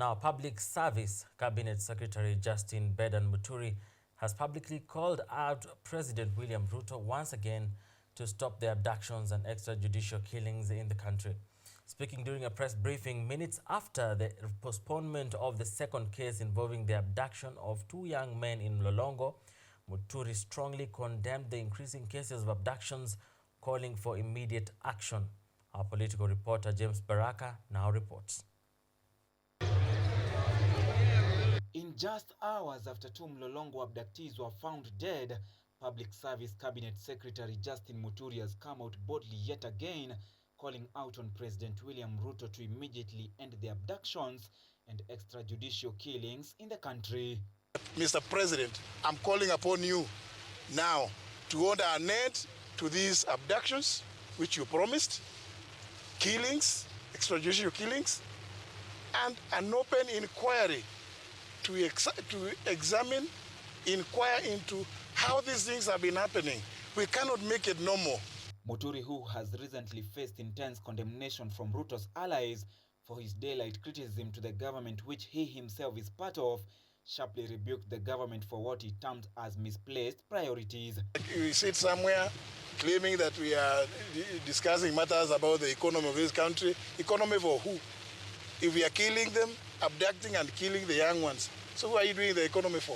Now, Public Service Cabinet Secretary Justin Muturi has publicly called out President William Ruto once again to stop the abductions and extrajudicial killings in the country. Speaking during a press briefing minutes after the postponement of the second case involving the abduction of two young men in Lolongo, Muturi strongly condemned the increasing cases of abductions, calling for immediate action. Our political reporter James Baraka now reports. In just hours after two Mlolongo abductees were found dead, Public Service Cabinet Secretary Justin Muturi has come out boldly yet again, calling out on President William Ruto to immediately end the abductions and extrajudicial killings in the country. Mr. President, I'm calling upon you now to order an end to these abductions, which you promised, killings, extrajudicial killings, and an open inquiry to examine, inquire into how these things have been happening. We cannot make it normal. Muturi, who has recently faced intense condemnation from Ruto's allies for his daylight criticism to the government which he himself is part of, sharply rebuked the government for what he termed as misplaced priorities. We sit somewhere claiming that we are discussing matters about the economy of this country. Economy for who? If we are killing them, abducting and killing the young ones, so what are you doing the economy for?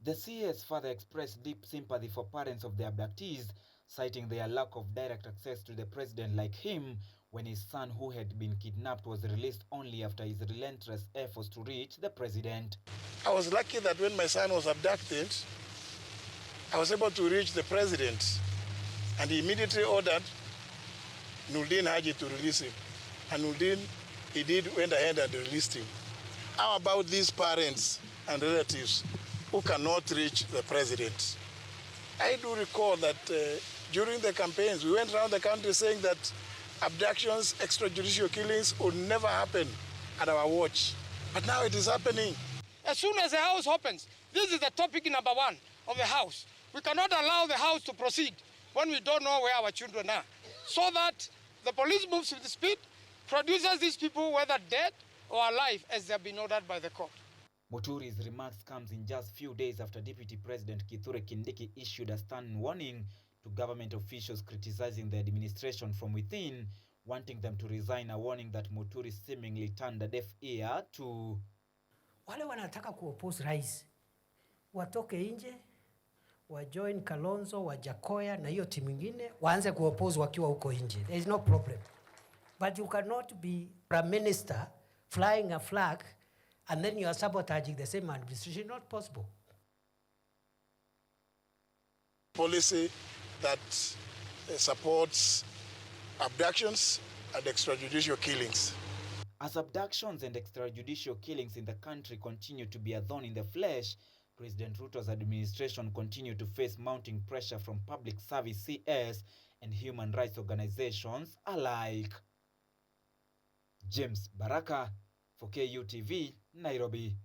The CS further expressed deep sympathy for parents of the abductees, citing their lack of direct access to the president like him when his son who had been kidnapped was released only after his relentless efforts to reach the president. I was lucky that when my son was abducted, I was able to reach the president, and he immediately ordered Nuldin Haji to release him. And Nuldin, he went ahead and released him. How about these parents and relatives who cannot reach the president? I do recall that during the campaigns, we went around the country saying that abductions, extrajudicial killings would never happen at our watch. But now it is happening. As soon as the House opens, this is the topic number one of the House. We cannot allow the House to proceed when we don't know where our children are. So that the police moves with speed, produces these people whether dead or alive as they have been ordered by the court. Muturi's remarks comes in just few days after Deputy President Kindiki issued a stern warning to government officials criticizing the administration from within, wanting them to resign, a warning that Muturi seemingly turned a deaf ear to. Wale wanataka kuoppose rais watoke nje, wajoin Kalonzo, Wajakoya na hiyo timu nyingine waanze kuoppose wakiwa huko nje. There is no problem. But you cannot be prime minister flying a flag and then you are sabotaging the same administration. Not possible. Policy that supports abductions and extrajudicial killings. As abductions and extrajudicial killings in the country continue to be a thorn in the flesh, President Ruto's administration continue to face mounting pressure from public service CS and human rights organizations alike. James Baraka for KUTV, Nairobi.